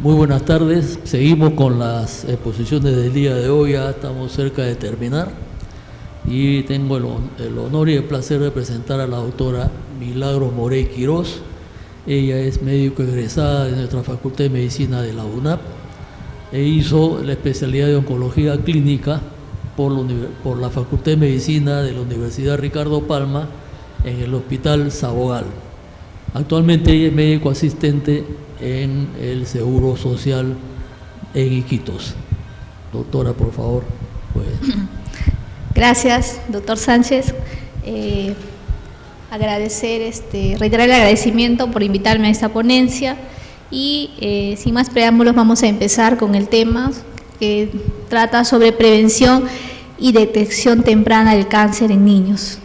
Muy buenas tardes, seguimos con las exposiciones del día de hoy, ya estamos cerca de terminar y tengo el honor y el placer de presentar a la doctora Milagros Morey Quirós. Ella es médico egresada de nuestra Facultad de Medicina de la UNAP e hizo la especialidad de Oncología Clínica por la Facultad de Medicina de la Universidad Ricardo Palma en el Hospital Sabogal. Actualmente ella es médico asistente en el Seguro Social en Iquitos. Doctora, por favor. Gracias, doctor Sánchez. Reiterar el agradecimiento por invitarme a esta ponencia y sin más preámbulos vamos a empezar con el tema que trata sobre prevención y detección temprana del cáncer en niños.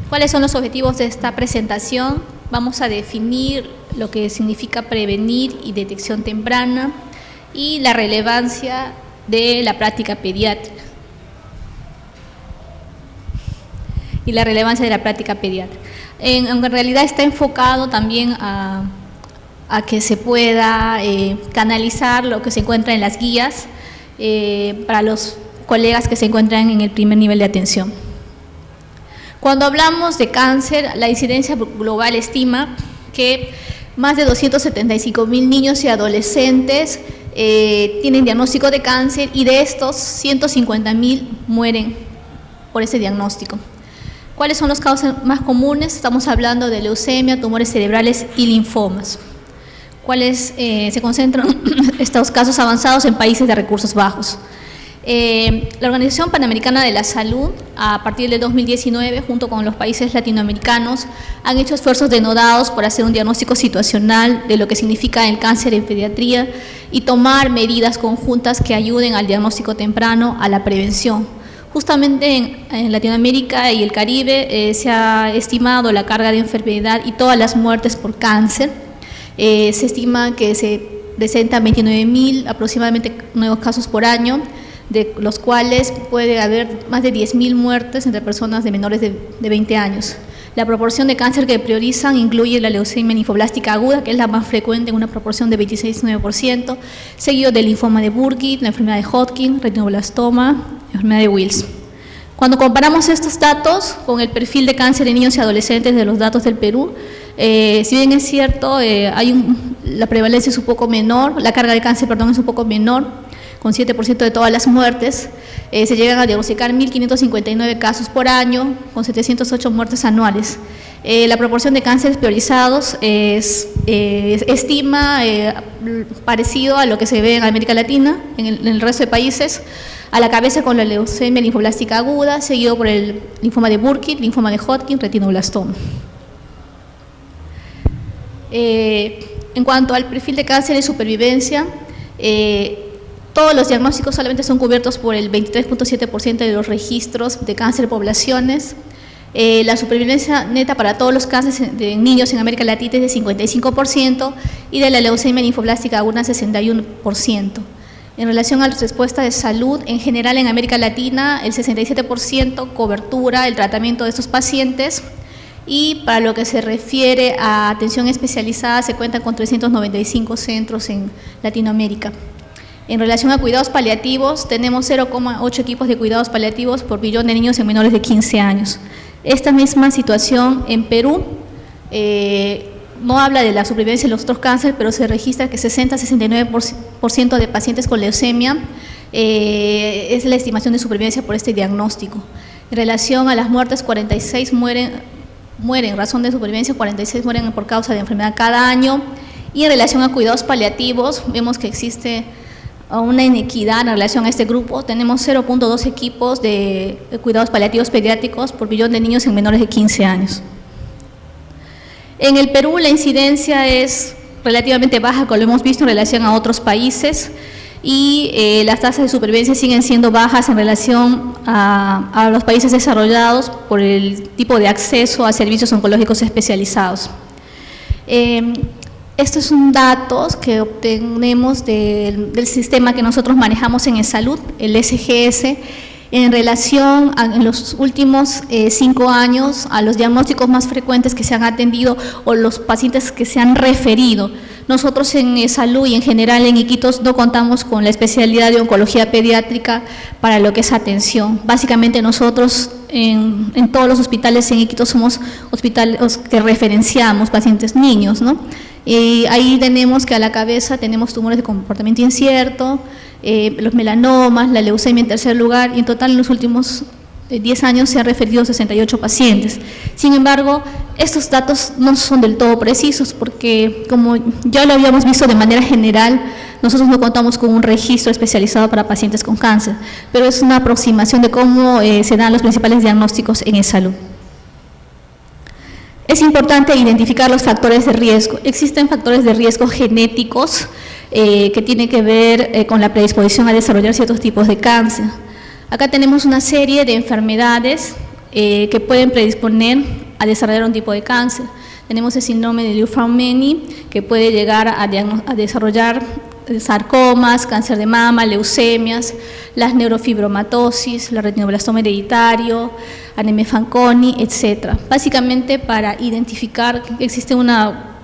¿Cuáles son los objetivos de esta presentación? Vamos a definir lo que significa prevenir y detección temprana y la relevancia de la práctica pediátrica. En realidad está enfocado también a que se pueda canalizar lo que se encuentra en las guías para los colegas que se encuentran en el primer nivel de atención. Cuando hablamos de cáncer, la incidencia global estima que más de 275.000 niños y adolescentes tienen diagnóstico de cáncer y de estos 150.000 mueren por ese diagnóstico. ¿Cuáles son los causas más comunes? Estamos hablando de leucemia, tumores cerebrales y linfomas. ¿Cuáles se concentran estos casos avanzados en países de recursos bajos? La Organización Panamericana de la Salud, a partir del 2019, junto con los países latinoamericanos, han hecho esfuerzos denodados por hacer un diagnóstico situacional de lo que significa el cáncer en pediatría y tomar medidas conjuntas que ayuden al diagnóstico temprano, a la prevención. Justamente en Latinoamérica y el Caribe se ha estimado la carga de enfermedad y todas las muertes por cáncer. Se estima que se presentan 29.000 aproximadamente nuevos casos por año, de los cuales puede haber más de 10.000 muertes entre personas de menores de 20 años. La proporción de cáncer que priorizan incluye la leucemia linfoblástica aguda, que es la más frecuente en una proporción de 26,9%, seguido del linfoma de Burkitt, la enfermedad de Hodgkin, retinoblastoma, enfermedad de Wills. Cuando comparamos estos datos con el perfil de cáncer en niños y adolescentes de los datos del Perú, si bien es cierto, la prevalencia es un poco menor, la carga de cáncer, es un poco menor, con 7% de todas las muertes, se llegan a diagnosticar 1.559 casos por año, con 708 muertes anuales. La proporción de cánceres priorizados estima parecido a lo que se ve en América Latina, en el resto de países, a la cabeza con la leucemia linfoblástica aguda, seguido por el linfoma de Burkitt, linfoma de Hodgkin, retinoblastoma. En cuanto al perfil de cáncer y supervivencia, todos los diagnósticos solamente son cubiertos por el 23,7% de los registros de cáncer poblaciones. La supervivencia neta para todos los cánceres de niños en América Latina es de 55% y de la leucemia linfoblástica aguda 61%. En relación a la respuesta de salud, en general en América Latina, el 67% cobertura el tratamiento de estos pacientes y para lo que se refiere a atención especializada se cuentan con 395 centros en Latinoamérica. En relación a cuidados paliativos, tenemos 0,8 equipos de cuidados paliativos por billón de niños en menores de 15 años. Esta misma situación en Perú no habla de la supervivencia de los otros cánceres, pero se registra que 60-69% de pacientes con leucemia es la estimación de supervivencia por este diagnóstico. En relación a las muertes, 46 mueren en razón de supervivencia, 46 mueren por causa de enfermedad cada año. Y en relación a cuidados paliativos, vemos que existe una inequidad en relación a este grupo. Tenemos 0,2 equipos de cuidados paliativos pediátricos por billón de niños en menores de 15 años. En el Perú la incidencia es relativamente baja, como lo hemos visto en relación a otros países, y las tasas de supervivencia siguen siendo bajas en relación a los países desarrollados por el tipo de acceso a servicios oncológicos especializados. Estos son datos que obtenemos del sistema que nosotros manejamos en salud, el SGS, en relación en los últimos 5 años a los diagnósticos más frecuentes que se han atendido o los pacientes que se han referido. Nosotros en salud y en general en Iquitos no contamos con la especialidad de oncología pediátrica para lo que es atención. Básicamente nosotros en todos los hospitales en Iquitos somos hospitales que referenciamos pacientes niños, ¿no? Y ahí tenemos que a la cabeza tenemos tumores de comportamiento incierto, los melanomas, la leucemia en tercer lugar, y en total en los últimos 10 años se han referido 68 pacientes. Sin embargo, estos datos no son del todo precisos porque, como ya lo habíamos visto de manera general, nosotros no contamos con un registro especializado para pacientes con cáncer, pero es una aproximación de cómo se dan los principales diagnósticos en salud. Es importante identificar los factores de riesgo. Existen factores de riesgo genéticos que tienen que ver con la predisposición a desarrollar ciertos tipos de cáncer. Acá tenemos una serie de enfermedades que pueden predisponer a desarrollar un tipo de cáncer. Tenemos el síndrome de Li-Fraumeni, que puede llegar a desarrollar sarcomas, cáncer de mama, leucemias, las neurofibromatosis, la retinoblastoma hereditario, anemia Fanconi, etc. Básicamente para identificar que existe una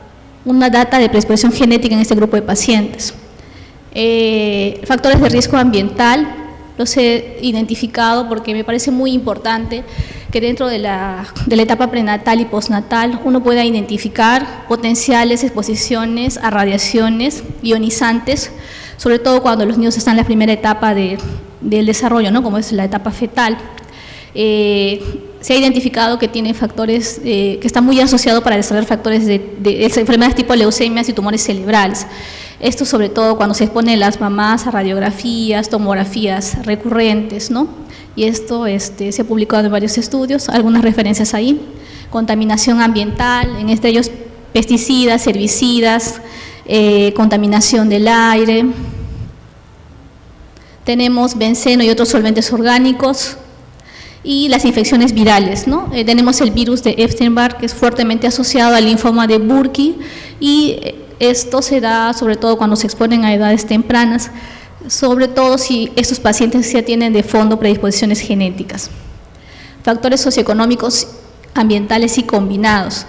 data de predisposición genética en este grupo de pacientes. Factores de riesgo ambiental. Los he identificado porque me parece muy importante que dentro de la etapa prenatal y postnatal uno pueda identificar potenciales exposiciones a radiaciones ionizantes, sobre todo cuando los niños están en la primera etapa del desarrollo, ¿no? Como es la etapa fetal. Se ha identificado que tiene factores, que está muy asociado para desarrollar factores de enfermedades tipo leucemias y tumores cerebrales. Esto sobre todo cuando se exponen las mamás a radiografías, tomografías recurrentes, ¿no? Y esto se ha publicado en varios estudios, algunas referencias ahí. Contaminación ambiental, en ellos pesticidas, herbicidas, contaminación del aire. Tenemos benceno y otros solventes orgánicos. Y las infecciones virales, ¿no? Tenemos el virus de Epstein-Barr, que es fuertemente asociado al linfoma de Burkitt, y esto se da sobre todo cuando se exponen a edades tempranas, sobre todo si estos pacientes ya tienen de fondo predisposiciones genéticas. Factores socioeconómicos, ambientales y combinados.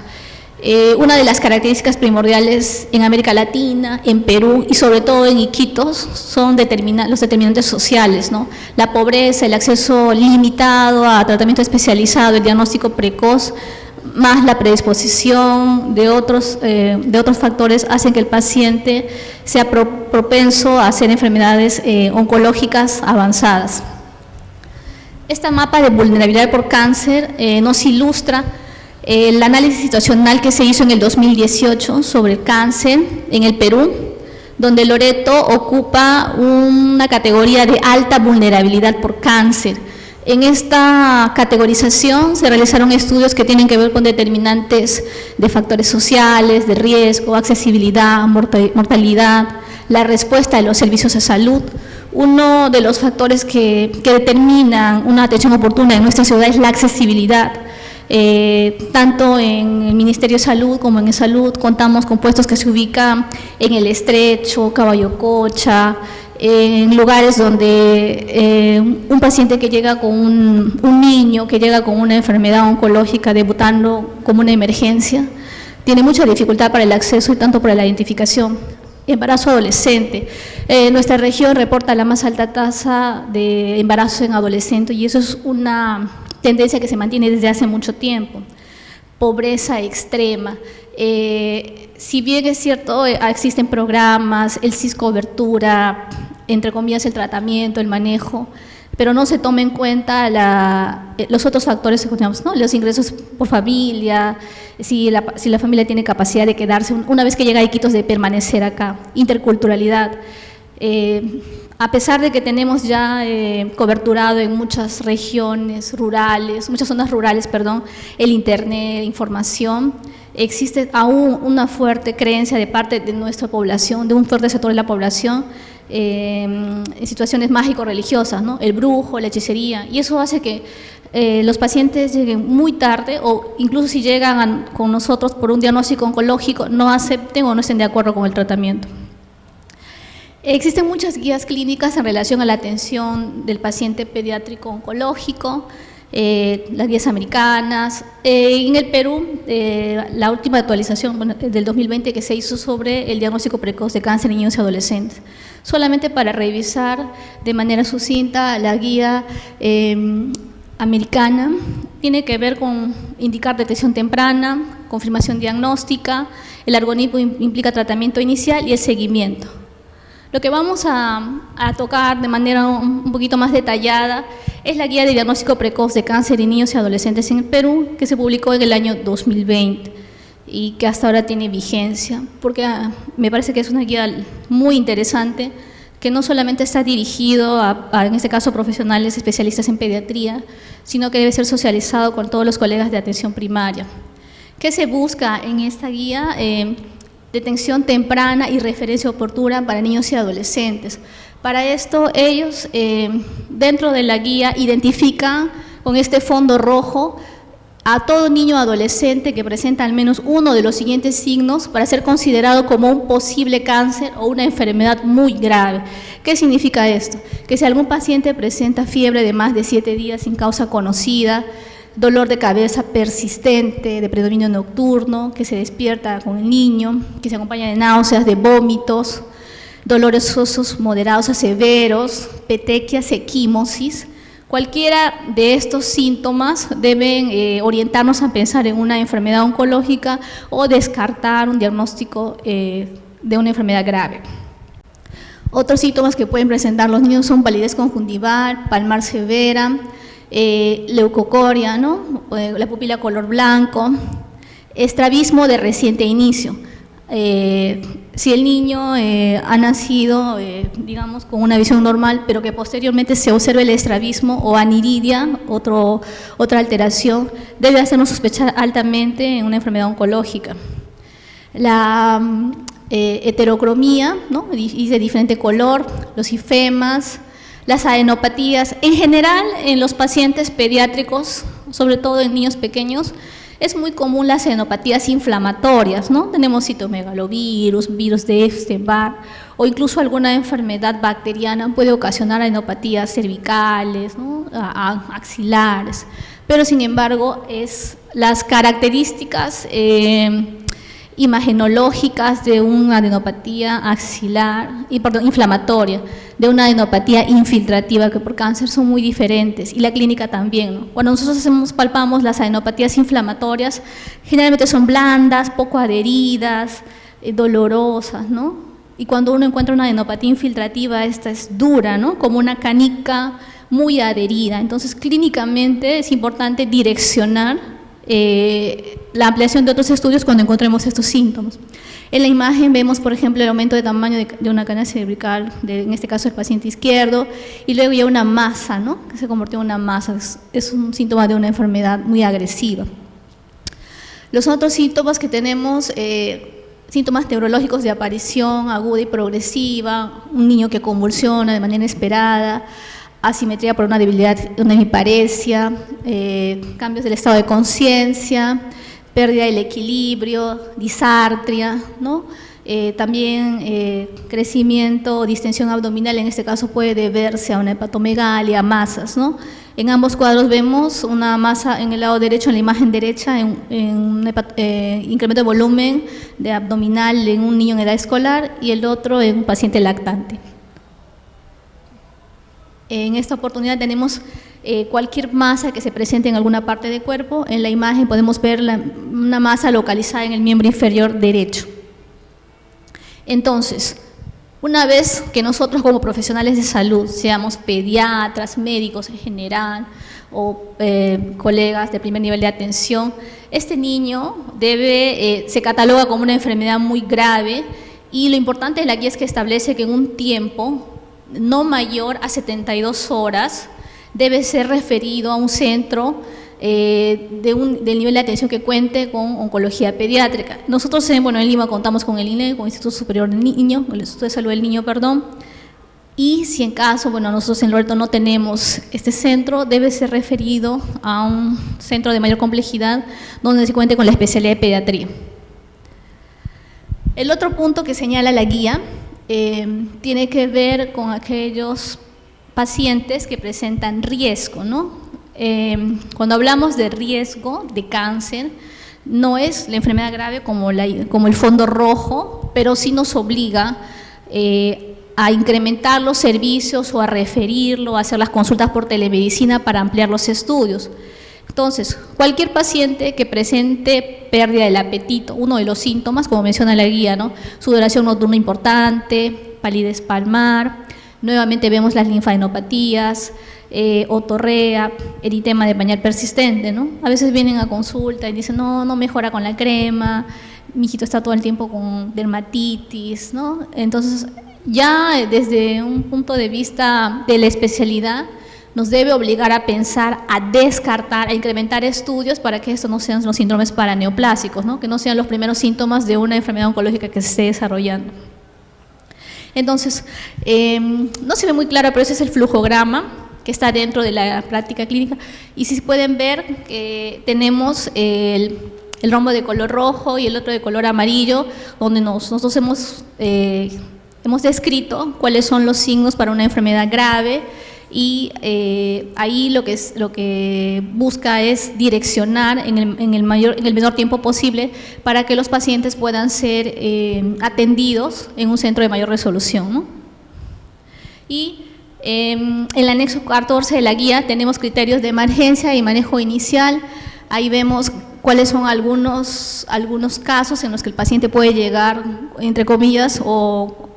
Una de las características primordiales en América Latina, en Perú y sobre todo en Iquitos son los determinantes sociales, ¿no? La pobreza, el acceso limitado a tratamiento especializado, el diagnóstico precoz, más la predisposición de otros factores hacen que el paciente sea propenso a hacer enfermedades oncológicas avanzadas. Este mapa de vulnerabilidad por cáncer nos ilustra el análisis situacional que se hizo en el 2018 sobre el cáncer en el Perú, donde Loreto ocupa una categoría de alta vulnerabilidad por cáncer. En esta categorización se realizaron estudios que tienen que ver con determinantes de factores sociales, de riesgo, accesibilidad, mortalidad, la respuesta de los servicios de salud. Uno de los factores que determinan una atención oportuna en nuestra ciudad es la accesibilidad. Tanto en el Ministerio de Salud como en Salud contamos con puestos que se ubican en El Estrecho, Caballo Cocha, en lugares donde un paciente que llega con un niño que llega con una enfermedad oncológica debutando como una emergencia, tiene mucha dificultad para el acceso y tanto para la identificación. Embarazo adolescente. Nuestra región reporta la más alta tasa de embarazo en adolescentes y eso es una tendencia que se mantiene desde hace mucho tiempo. Pobreza extrema. Si bien es cierto, existen programas, el CIS cobertura, entre comillas el tratamiento, el manejo, pero no se toma en cuenta los otros factores, ¿no? Los ingresos por familia, si la familia tiene capacidad de quedarse, una vez que llega a Iquitos, de permanecer acá, interculturalidad. A pesar de que tenemos ya coberturado en muchas regiones rurales, muchas zonas rurales, perdón, el internet, información, existe aún una fuerte creencia de parte de nuestra población, de un fuerte sector de la población, en situaciones mágico-religiosas, ¿no? El brujo, la hechicería, y eso hace que los pacientes lleguen muy tarde o incluso si llegan con nosotros por un diagnóstico oncológico, no acepten o no estén de acuerdo con el tratamiento. Existen muchas guías clínicas en relación a la atención del paciente pediátrico oncológico. las guías americanas. En el Perú, la última actualización del 2020 que se hizo sobre el diagnóstico precoz de cáncer en niños y adolescentes. Solamente para revisar de manera sucinta la guía americana, tiene que ver con indicar detección temprana, confirmación diagnóstica, el algoritmo implica tratamiento inicial y el seguimiento. Lo que vamos a tocar de manera un poquito más detallada es la guía de diagnóstico precoz de cáncer en niños y adolescentes en el Perú, que se publicó en el año 2020 y que hasta ahora tiene vigencia, porque me parece que es una guía muy interesante, que no solamente está dirigido en este caso, profesionales especialistas en pediatría, sino que debe ser socializado con todos los colegas de atención primaria. ¿Qué se busca en esta guía? Detención temprana y referencia oportuna para niños y adolescentes. Para esto, ellos, dentro de la guía, identifican con este fondo rojo a todo niño o adolescente que presenta al menos uno de los siguientes signos para ser considerado como un posible cáncer o una enfermedad muy grave. ¿Qué significa esto? Que si algún paciente presenta fiebre de más de 7 días sin causa conocida, dolor de cabeza persistente, de predominio nocturno, que se despierta con el niño, que se acompaña de náuseas, de vómitos, dolores óseos moderados a severos, petequias, equimosis. Cualquiera de estos síntomas deben orientarnos a pensar en una enfermedad oncológica o descartar un diagnóstico de una enfermedad grave. Otros síntomas que pueden presentar los niños son palidez conjuntival, palmar severa, leucocoria, ¿no? La pupila color blanco, estrabismo de reciente inicio. Si el niño ha nacido, digamos, con una visión normal, pero que posteriormente se observe el estrabismo o aniridia, otra alteración, debe hacernos sospechar altamente en una enfermedad oncológica. La heterocromía, ¿no? Y de diferente color, los ifemas, las adenopatías. En general, en los pacientes pediátricos, sobre todo en niños pequeños, es muy común las adenopatías inflamatorias, ¿no? Tenemos citomegalovirus, virus de Epstein-Barr o incluso alguna enfermedad bacteriana puede ocasionar adenopatías cervicales, ¿no? Axilares, pero sin embargo las características imagenológicas de una adenopatía axilar, inflamatoria, de una adenopatía infiltrativa que por cáncer son muy diferentes, y la clínica también, ¿no? Cuando nosotros palpamos las adenopatías inflamatorias, generalmente son blandas, poco adheridas, dolorosas, ¿no? Y cuando uno encuentra una adenopatía infiltrativa, esta es dura, ¿no? Como una canica muy adherida. Entonces, clínicamente es importante direccionar la ampliación de otros estudios cuando encontremos estos síntomas. En la imagen vemos, por ejemplo, el aumento de tamaño de una canal cervical, en este caso el paciente izquierdo, y luego ya una masa, ¿no? Que se convirtió en una masa, es un síntoma de una enfermedad muy agresiva. Los otros síntomas que tenemos, síntomas neurológicos de aparición aguda y progresiva, un niño que convulsiona de manera inesperada, asimetría por una debilidad, una hemiparesia, cambios del estado de conciencia, pérdida del equilibrio, disartria, ¿no? También crecimiento o distensión abdominal, en este caso puede deberse a una hepatomegalia, masas, ¿no? En ambos cuadros vemos una masa en el lado derecho, en la imagen derecha, en un incremento de volumen de abdominal en un niño en edad escolar y el otro en un paciente lactante. En esta oportunidad tenemos cualquier masa que se presente en alguna parte del cuerpo. En la imagen podemos ver una masa localizada en el miembro inferior derecho. Entonces, una vez que nosotros como profesionales de salud, seamos pediatras, médicos en general o colegas de primer nivel de atención, este niño se cataloga como una enfermedad muy grave y lo importante de la guía es que establece que en un tiempo no mayor a 72 horas debe ser referido a un centro del nivel de atención que cuente con oncología pediátrica. Nosotros en Lima contamos con el INE, con el Instituto Superior del Niño, con el Instituto de Salud del Niño, y si en caso, nosotros en Loreto no tenemos este centro, debe ser referido a un centro de mayor complejidad donde se cuente con la especialidad de pediatría. El otro punto que señala la guía tiene que ver con aquellos pacientes que presentan riesgo, ¿no? Cuando hablamos de riesgo de cáncer, no es la enfermedad grave como el fondo rojo, pero sí nos obliga a incrementar los servicios o a referirlo, a hacer las consultas por telemedicina para ampliar los estudios. Entonces, cualquier paciente que presente pérdida del apetito, uno de los síntomas, como menciona la guía, ¿no? Sudoración nocturna importante, palidez palmar, nuevamente vemos las linfadenopatías, otorrea, eritema de pañal persistente, ¿no? A veces vienen a consulta y dicen, no mejora con la crema, mi hijito está todo el tiempo con dermatitis, ¿no? Entonces, ya desde un punto de vista de la especialidad, nos debe obligar a pensar, a descartar, a incrementar estudios para que estos no sean los síndromes paraneoplásicos, ¿no? Que no sean los primeros síntomas de una enfermedad oncológica que se esté desarrollando. Entonces, no se ve muy claro, pero ese es el flujograma que está dentro de la práctica clínica. Y si pueden ver, tenemos el rombo de color rojo y el otro de color amarillo, donde nosotros hemos descrito cuáles son los signos para una enfermedad grave. Y ahí lo que busca es direccionar en el menor tiempo posible para que los pacientes puedan ser atendidos en un centro de mayor resolución, ¿no? Y en el anexo 14 de la guía tenemos criterios de emergencia y manejo inicial. Ahí vemos cuáles son algunos casos en los que el paciente puede llegar, entre comillas, o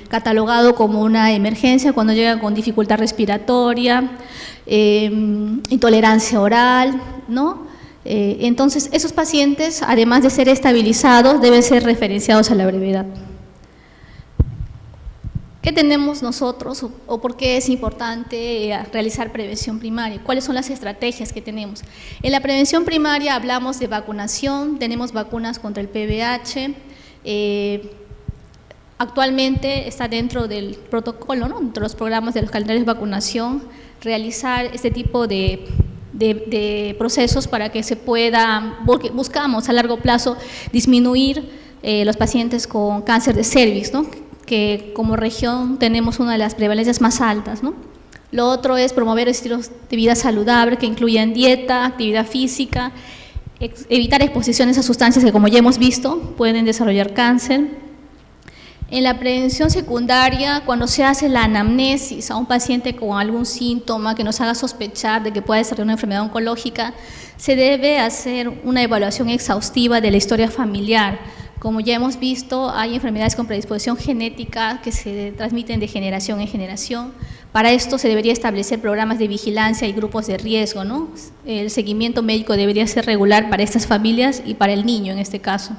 catalogado como una emergencia, cuando llega con dificultad respiratoria, intolerancia oral, ¿no? Entonces, esos pacientes, además de ser estabilizados, deben ser referenciados a la brevedad. ¿Qué tenemos nosotros o por qué es importante realizar prevención primaria? ¿Cuáles son las estrategias que tenemos? En la prevención primaria hablamos de vacunación, tenemos vacunas contra el VIH, actualmente está dentro del protocolo, ¿no? Dentro de los programas de los calendarios de vacunación, realizar este tipo de procesos para que se pueda, porque buscamos a largo plazo disminuir los pacientes con cáncer de cervix, ¿no? Que como región tenemos una de las prevalencias más altas, ¿no? Lo otro es promover estilos de vida saludable que incluyan dieta, actividad física, evitar exposiciones a sustancias que, como ya hemos visto, pueden desarrollar cáncer. En la prevención secundaria, cuando se hace la anamnesis a un paciente con algún síntoma que nos haga sospechar de que puede desarrollar una enfermedad oncológica, se debe hacer una evaluación exhaustiva de la historia familiar. Como ya hemos visto, hay enfermedades con predisposición genética que se transmiten de generación en generación. Para esto se debería establecer programas de vigilancia y grupos de riesgo, ¿no? El seguimiento médico debería ser regular para estas familias y para el niño en este caso.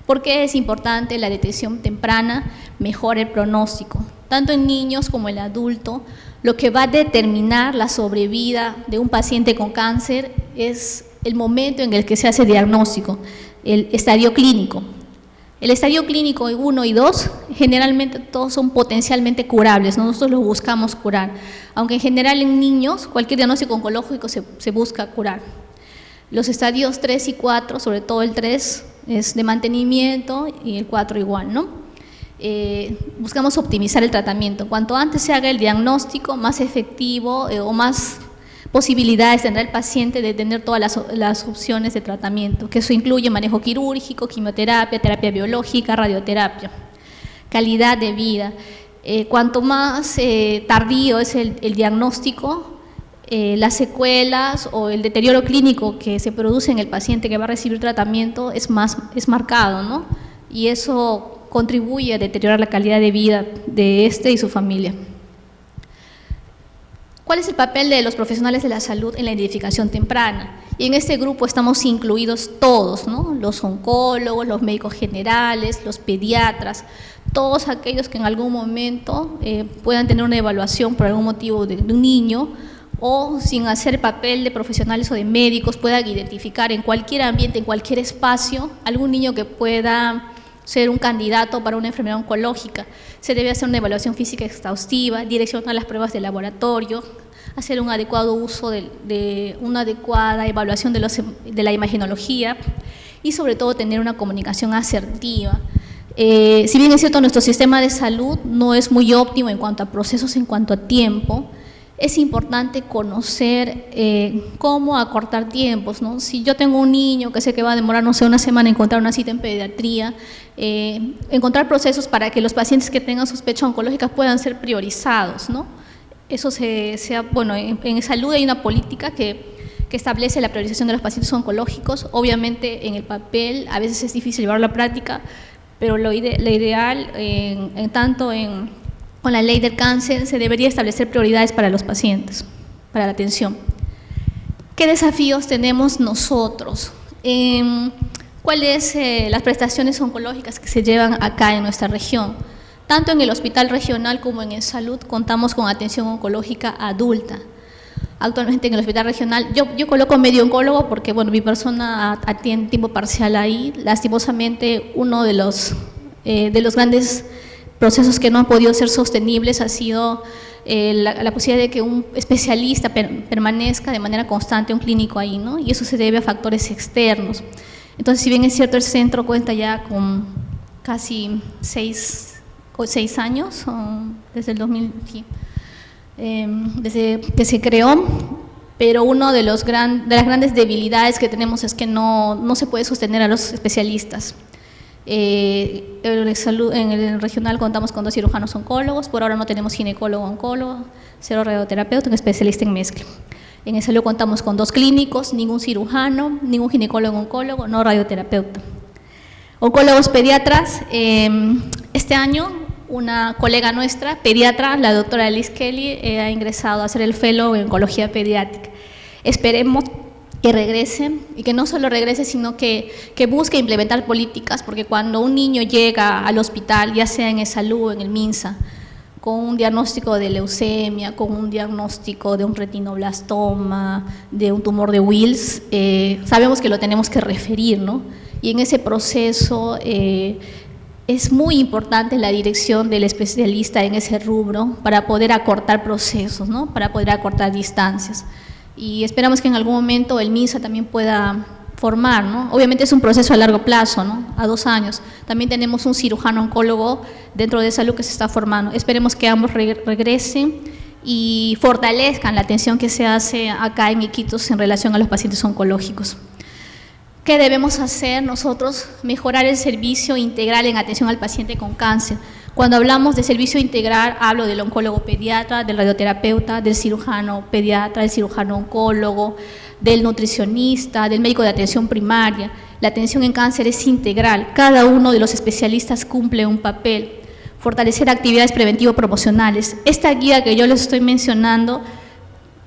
¿Por qué es importante la detección temprana? Mejora el pronóstico. Tanto en niños como en el adulto, lo que va a determinar la sobrevida de un paciente con cáncer es el momento en el que se hace diagnóstico, el estadio clínico. El estadio clínico 1 y 2, generalmente todos son potencialmente curables, nosotros los buscamos curar, aunque en general en niños cualquier diagnóstico oncológico se busca curar. Los estadios 3 y 4, sobre todo el 3, es de mantenimiento y el 4 igual, ¿no? Buscamos optimizar el tratamiento. Cuanto antes se haga el diagnóstico, más efectivo o más posibilidades tendrá el paciente de tener todas las opciones de tratamiento, que eso incluye manejo quirúrgico, quimioterapia, terapia biológica, radioterapia. Calidad de vida. Cuanto más tardío es el diagnóstico, las secuelas o el deterioro clínico que se produce en el paciente que va a recibir tratamiento es marcado, ¿no? Y eso contribuye a deteriorar la calidad de vida de este y su familia. ¿Cuál es el papel de los profesionales de la salud en la identificación temprana? Y en este grupo estamos incluidos todos, ¿no? Los oncólogos, los médicos generales, los pediatras, todos aquellos que en algún momento puedan tener una evaluación por algún motivo de un niño, o sin hacer papel de profesionales o de médicos puedan identificar en cualquier ambiente, en cualquier espacio, algún niño que pueda ser un candidato para una enfermedad oncológica. Se debe hacer una evaluación física exhaustiva, direccionar las pruebas de laboratorio, hacer un adecuado uso de una adecuada evaluación de la imagenología y sobre todo tener una comunicación asertiva. Si bien es cierto, nuestro sistema de salud no es muy óptimo en cuanto a procesos, en cuanto a tiempo, es importante conocer cómo acortar tiempos, ¿no? Si yo tengo un niño que sé que va a demorar, no sé, una semana en encontrar una cita en pediatría, encontrar procesos para que los pacientes que tengan sospecha oncológica puedan ser priorizados, ¿no? Eso bueno, en salud hay una política que establece la priorización de los pacientes oncológicos. Obviamente en el papel a veces es difícil llevarlo a la práctica, pero lo ideal, con la ley del cáncer, se debería establecer prioridades para los pacientes, para la atención. ¿Qué desafíos tenemos nosotros? ¿Cuáles las prestaciones oncológicas que se llevan acá en nuestra región? Tanto en el hospital regional como en el salud contamos con atención oncológica adulta. Actualmente en el hospital regional, yo coloco medio oncólogo porque, bueno, mi persona atiende tiempo parcial ahí. Lastimosamente, uno de los grandes procesos que no han podido ser sostenibles ha sido la posibilidad de que un especialista permanezca de manera constante, un clínico ahí, ¿no? Y eso se debe a factores externos. Entonces, si bien es cierto, el centro cuenta ya con casi 6 años, desde el 2000, desde que se creó, pero una de las grandes debilidades que tenemos es que no se puede sostener a los especialistas. En el regional contamos con 2 cirujanos oncólogos, por ahora no tenemos ginecólogo-oncólogo, 0 radioterapeuta, un especialista en mezcla. En el salud contamos con 2 clínicos, ningún cirujano, ningún ginecólogo-oncólogo, no radioterapeuta. Oncólogos pediatras, este año una colega nuestra, pediatra, la doctora Liz Kelly, ha ingresado a hacer el fellow en oncología pediátrica. Esperemos que regrese, y que no solo regrese, sino que busque implementar políticas, porque cuando un niño llega al hospital, ya sea en el salud o en el MINSA, con un diagnóstico de leucemia, con un diagnóstico de un retinoblastoma, de un tumor de Wills, sabemos que lo tenemos que referir, ¿no? Y en ese proceso es muy importante la dirección del especialista en ese rubro para poder acortar procesos, ¿no? Para poder acortar distancias. Y esperamos que en algún momento el MINSA también pueda formar, ¿no? Obviamente es un proceso a largo plazo, ¿no? A 2 años. También tenemos un cirujano oncólogo dentro de salud que se está formando. Esperemos que ambos regresen y fortalezcan la atención que se hace acá en Iquitos en relación a los pacientes oncológicos. ¿Qué debemos hacer nosotros? Mejorar el servicio integral en atención al paciente con cáncer. Cuando hablamos de servicio integral, hablo del oncólogo pediatra, del radioterapeuta, del cirujano pediatra, del cirujano oncólogo, del nutricionista, del médico de atención primaria. La atención en cáncer es integral. Cada uno de los especialistas cumple un papel. Fortalecer actividades preventivo-promocionales. Esta guía que yo les estoy mencionando,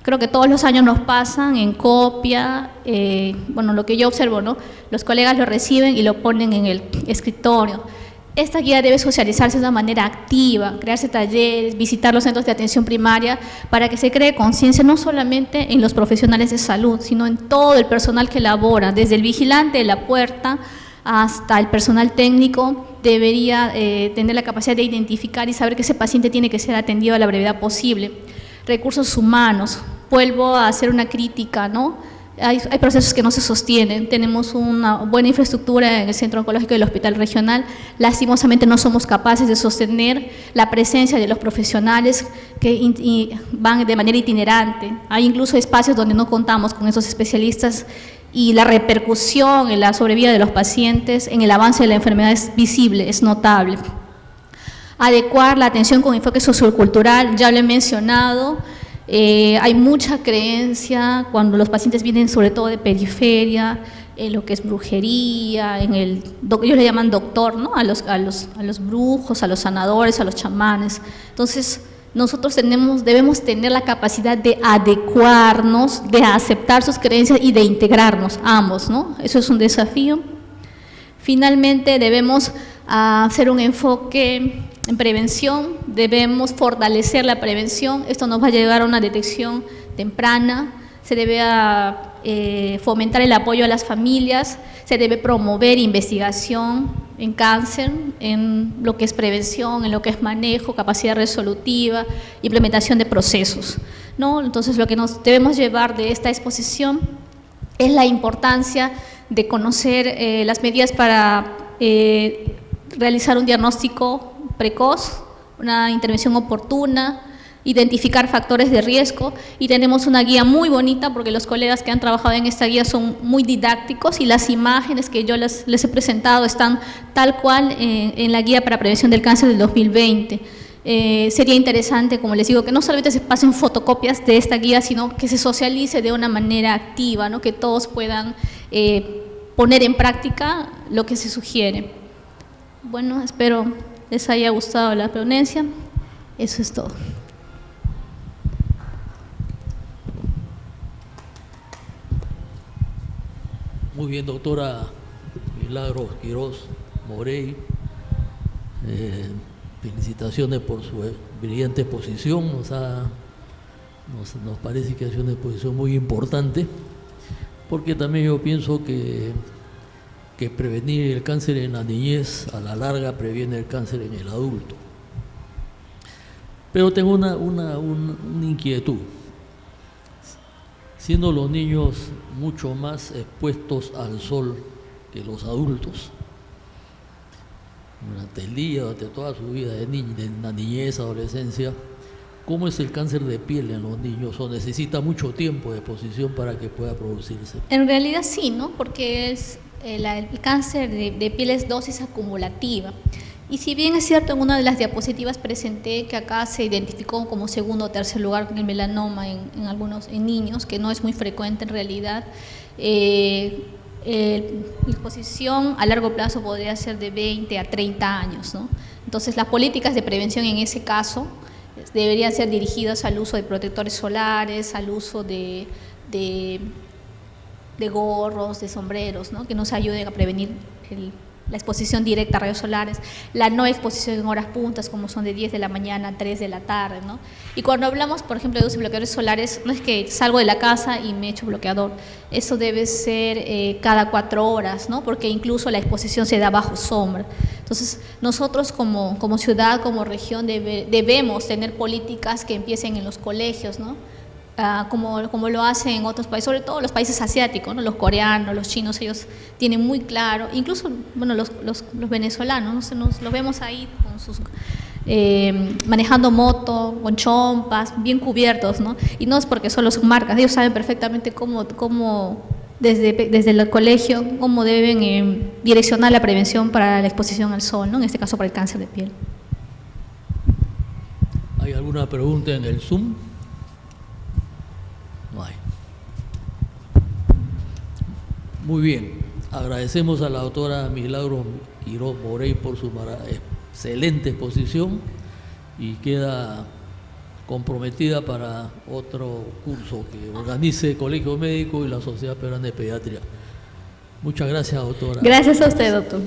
creo que todos los años nos pasan en copia, bueno, lo que yo observo, ¿no? Los colegas lo reciben y lo ponen en el escritorio. Esta guía debe socializarse de una manera activa, crearse talleres, visitar los centros de atención primaria para que se cree conciencia no solamente en los profesionales de salud, sino en todo el personal que labora, desde el vigilante de la puerta hasta el personal técnico. Debería tener la capacidad de identificar y saber que ese paciente tiene que ser atendido a la brevedad posible. Recursos humanos, vuelvo a hacer una crítica, ¿no? Hay procesos que no se sostienen. Tenemos una buena infraestructura en el centro oncológico del hospital regional. Lastimosamente no somos capaces de sostener la presencia de los profesionales que van de manera itinerante. Hay incluso espacios donde no contamos con esos especialistas y la repercusión en la sobrevida de los pacientes, en el avance de la enfermedad es visible, es notable. Adecuar la atención con enfoque sociocultural, ya lo he mencionado. Hay mucha creencia cuando los pacientes vienen sobre todo de periferia, en lo que es brujería, ellos le llaman doctor, ¿no? a los brujos, a los sanadores, a los chamanes. Entonces, nosotros debemos tener la capacidad de adecuarnos, de aceptar sus creencias y de integrarnos ambos, ¿no? Eso es un desafío. Finalmente, debemos hacer un enfoque en prevención, debemos fortalecer la prevención. Esto nos va a llevar a una detección temprana. Se debe fomentar el apoyo a las familias, se debe promover investigación en cáncer, en lo que es prevención, en lo que es manejo, capacidad resolutiva, implementación de procesos, ¿no? Entonces, lo que nos debemos llevar de esta exposición es la importancia de conocer las medidas para realizar un diagnóstico precoz, una intervención oportuna, identificar factores de riesgo, y tenemos una guía muy bonita porque los colegas que han trabajado en esta guía son muy didácticos y las imágenes que yo les he presentado están tal cual en la guía para prevención del cáncer del 2020. Sería interesante, como les digo, que no solamente se pasen fotocopias de esta guía, sino que se socialice de una manera activa, ¿no? Que todos puedan poner en práctica lo que se sugiere. Bueno, espero les haya gustado la ponencia. Eso es todo. Muy bien, doctora Milagros Quiroz Morey. Felicitaciones por su brillante exposición. Nos parece que es una exposición muy importante, porque también yo pienso que prevenir el cáncer en la niñez a la larga previene el cáncer en el adulto. Pero tengo una inquietud. Siendo los niños mucho más expuestos al sol que los adultos, durante el día, durante toda su vida de la niñez, adolescencia, ¿cómo es el cáncer de piel en los niños? ¿O necesita mucho tiempo de exposición para que pueda producirse? En realidad sí, ¿no? Porque el cáncer de piel es dosis acumulativa. Y si bien es cierto, en una de las diapositivas presenté que acá se identificó como segundo o tercer lugar con el melanoma en niños, que no es muy frecuente en realidad, la exposición a largo plazo podría ser de 20 a 30 años, ¿no? Entonces, las políticas de prevención en ese caso deberían ser dirigidas al uso de protectores solares, al uso de gorros, de sombreros, ¿no? Que nos ayuden a prevenir la exposición directa a rayos solares, la no exposición en horas puntas, como son de 10 de la mañana a 3 de la tarde, ¿no? Y cuando hablamos, por ejemplo, de uso de bloqueadores solares, no es que salgo de la casa y me echo bloqueador, eso debe ser cada 4 horas, ¿no? Porque incluso la exposición se da bajo sombra. Entonces, nosotros como ciudad, como región, debemos tener políticas que empiecen en los colegios, ¿no? Como lo hacen en otros países, sobre todo los países asiáticos, ¿no? Los coreanos, los chinos, ellos tienen muy claro, incluso bueno, los venezolanos, ¿no? Los vemos ahí con sus manejando moto, con chompas, bien cubiertos, ¿no? Y no es porque solo son marcas, ellos saben perfectamente cómo desde el colegio, cómo deben direccionar la prevención para la exposición al sol, ¿no? En este caso para el cáncer de piel. ¿Hay alguna pregunta en el Zoom? No hay. Muy bien, agradecemos a la doctora Milagros Quiroz Morey por su excelente exposición y queda comprometida para otro curso que organice el Colegio Médico y la Sociedad Peruana de Pediatría. Muchas gracias, doctora. Gracias a usted, doctor.